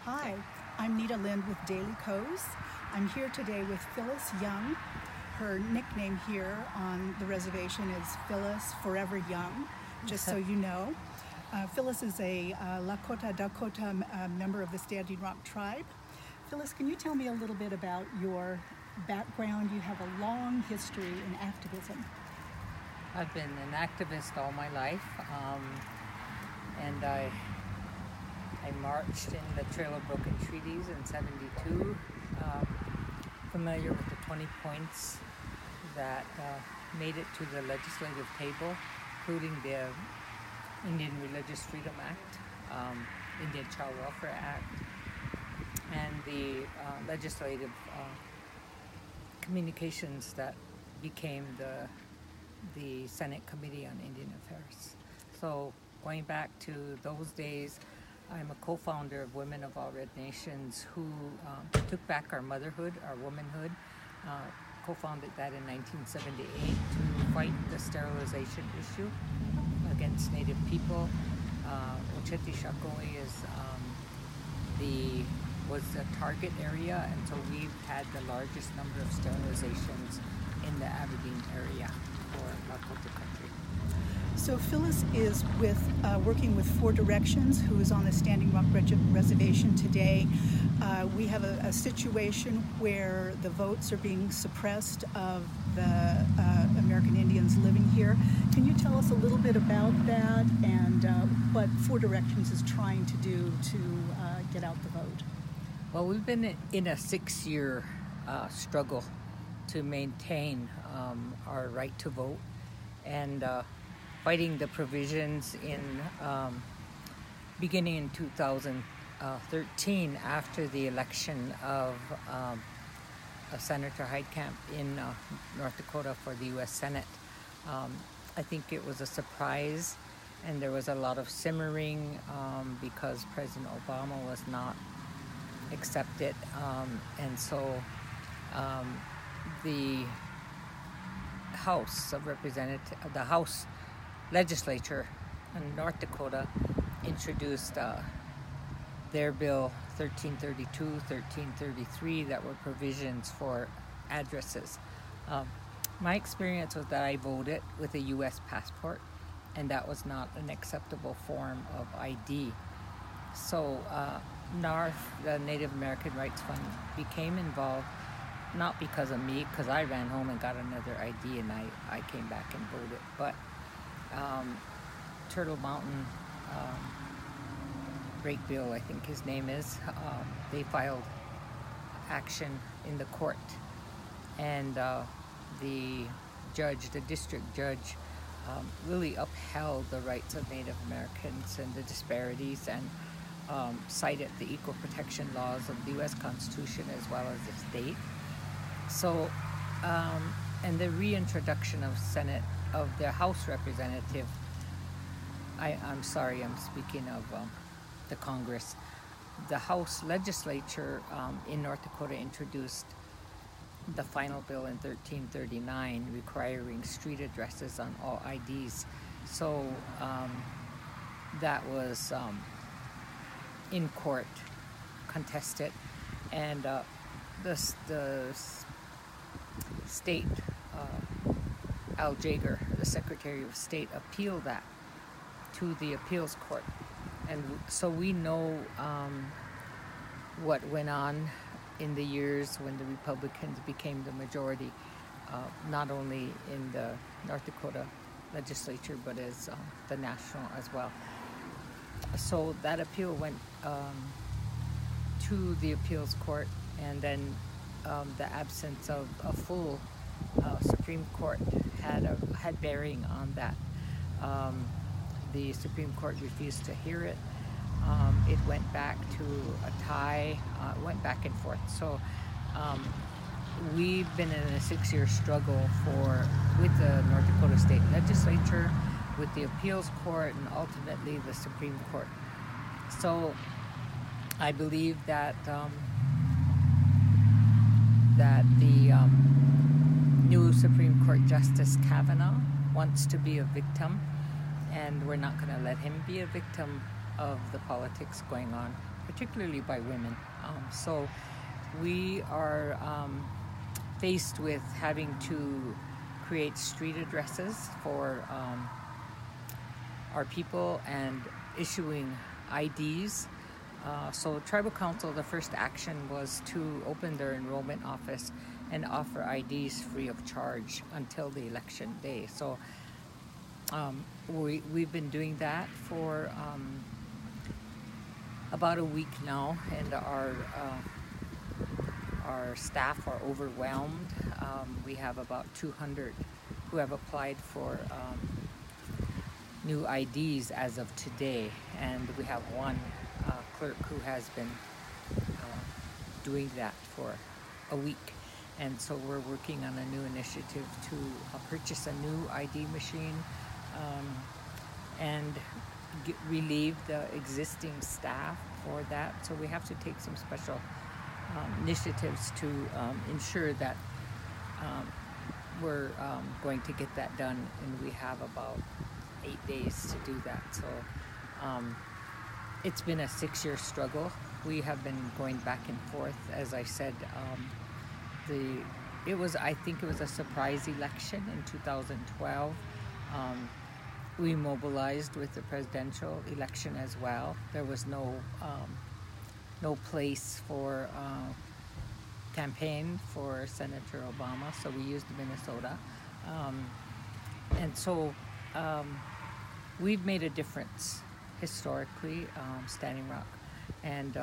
Hi, I'm Neeta Lind with Daily Kos. I'm here today with Phyllis Young. Her nickname here on the reservation is Phyllis Forever Young, just so you know. Phyllis is a Lakota Dakota member of the Standing Rock tribe. Phyllis, can you tell me a little bit about your background? You have a long history in activism. I've been an activist all my life, and I marched in the Trail of Broken Treaties in '72, familiar with the 20 points that made it to the legislative table, including the Indian Religious Freedom Act, Indian Child Welfare Act, and the legislative communications that became the Senate Committee on Indian Affairs. So going back to those days, I'm a co-founder of Women of All Red Nations who took back our motherhood, our womanhood, co-founded that in 1978 to fight the sterilization issue against Native people. Ocheti Shakoi was the target area, and so we've had the largest number of sterilizations in the Aberdeen area for Lakota country. So Phyllis is working with Four Directions, who is on the Standing Rock Reservation today. We have a situation where the votes are being suppressed of the American Indians living here. Can you tell us a little bit about that and what Four Directions is trying to do to get out the vote? Well, we've been in a 6-year struggle to maintain our right to vote and fighting the provisions in beginning in 2013 after the election of Senator Heitkamp in North Dakota for the U.S. Senate. I think it was a surprise, and there was a lot of simmering because President Obama was not accepted, and so the House of Representatives, the House Legislature in North Dakota introduced their bill 1332, 1333 that were provisions for addresses. My experience was that I voted with a U.S. passport, and that was not an acceptable form of ID. So NARF, the Native American Rights Fund, became involved, not because of me, because I ran home and got another ID and I came back and voted, but Turtle Mountain Great Bill, I think his name is, they filed action in the court, and the district judge really upheld the rights of Native Americans and the disparities, and cited the equal protection laws of the U.S. Constitution as well as the state. So, and the reintroduction of the House representative, I'm sorry, I'm speaking of the Congress. The House legislature in North Dakota introduced the final bill in 1339 requiring street addresses on all IDs. So that was in court, contested, and the state, Al Jaeger, the Secretary of State, appealed that to the appeals court. And so we know what went on in the years when the Republicans became the majority, not only in the North Dakota legislature, but as the national as well. So that appeal went to the appeals court, and then the absence of a full Supreme Court had bearing on that. The Supreme Court refused to hear it. It went back to a tie, went back and forth. So we've been in a 6-year struggle with the North Dakota State Legislature, with the appeals court, and ultimately the Supreme Court. So I believe that the new Supreme Court Justice Kavanaugh wants to be a victim, and we're not going to let him be a victim of the politics going on particularly by women. So we are faced with having to create street addresses for our people and issuing IDs. So Tribal Council, the first action was to open their enrollment office and offer IDs free of charge until the election day. So we've been doing that for about a week now, and our staff are overwhelmed. We have about 200 who have applied for new IDs as of today, and we have one clerk who has been doing that for a week. And so we're working on a new initiative to purchase a new ID machine and relieve the existing staff for that. So we have to take some special initiatives to ensure that we're going to get that done, and we have about 8 days to do that. So it's been a 6-year struggle. We have been going back and forth. As I said, I think it was a surprise election in 2012. We mobilized with the presidential election as well. There was no place for campaign for Senator Obama, so we used Minnesota. And so we've made a difference historically, Standing Rock, and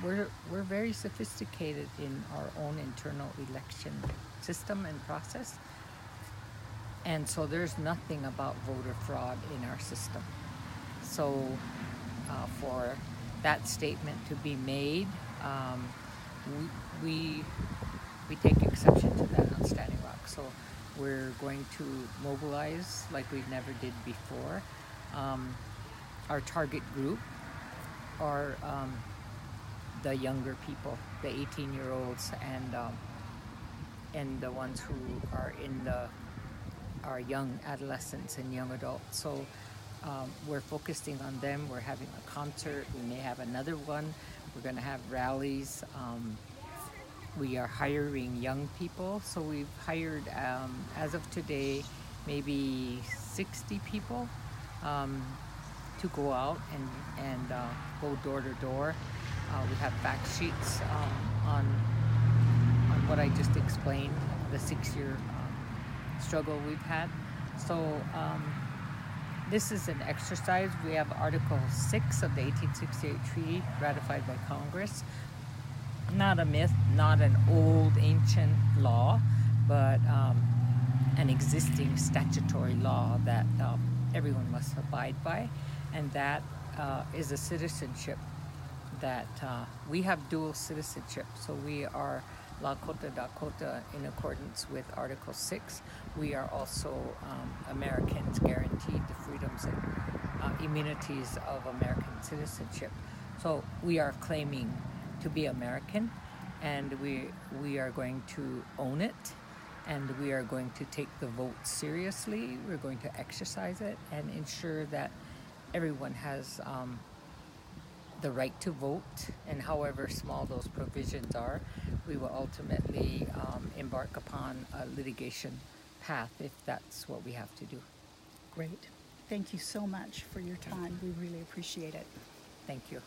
we're very sophisticated in our own internal election system and process, and so there's nothing about voter fraud in our system. So for that statement to be made, we take exception to that on Standing Rock. So we're going to mobilize like we never did before. Our target group are the younger people, the 18-year-olds, and the ones who are in our young adolescents and young adults. So we're focusing on them. We're having a concert. We may have another one. We're going to have rallies. We are hiring young people. So we've hired, as of today, maybe 60 people to go out and go door to door. We have fact sheets on what I just explained, the 6-year struggle we've had. So this is an exercise. We have Article 6 of the 1868 Treaty ratified by Congress. Not a myth, not an old ancient law, but an existing statutory law that everyone must abide by. And that is a citizenship that we have dual citizenship. So we are Lakota Dakota in accordance with Article 6. We are also Americans guaranteed the freedoms and immunities of American citizenship. So we are claiming to be American, and we are going to own it, and we are going to take the vote seriously. We're going to exercise it and ensure that everyone has the right to vote, and however small those provisions are, we will ultimately embark upon a litigation path if that's what we have to do. Great. Thank you so much for your time. We really appreciate it. Thank you.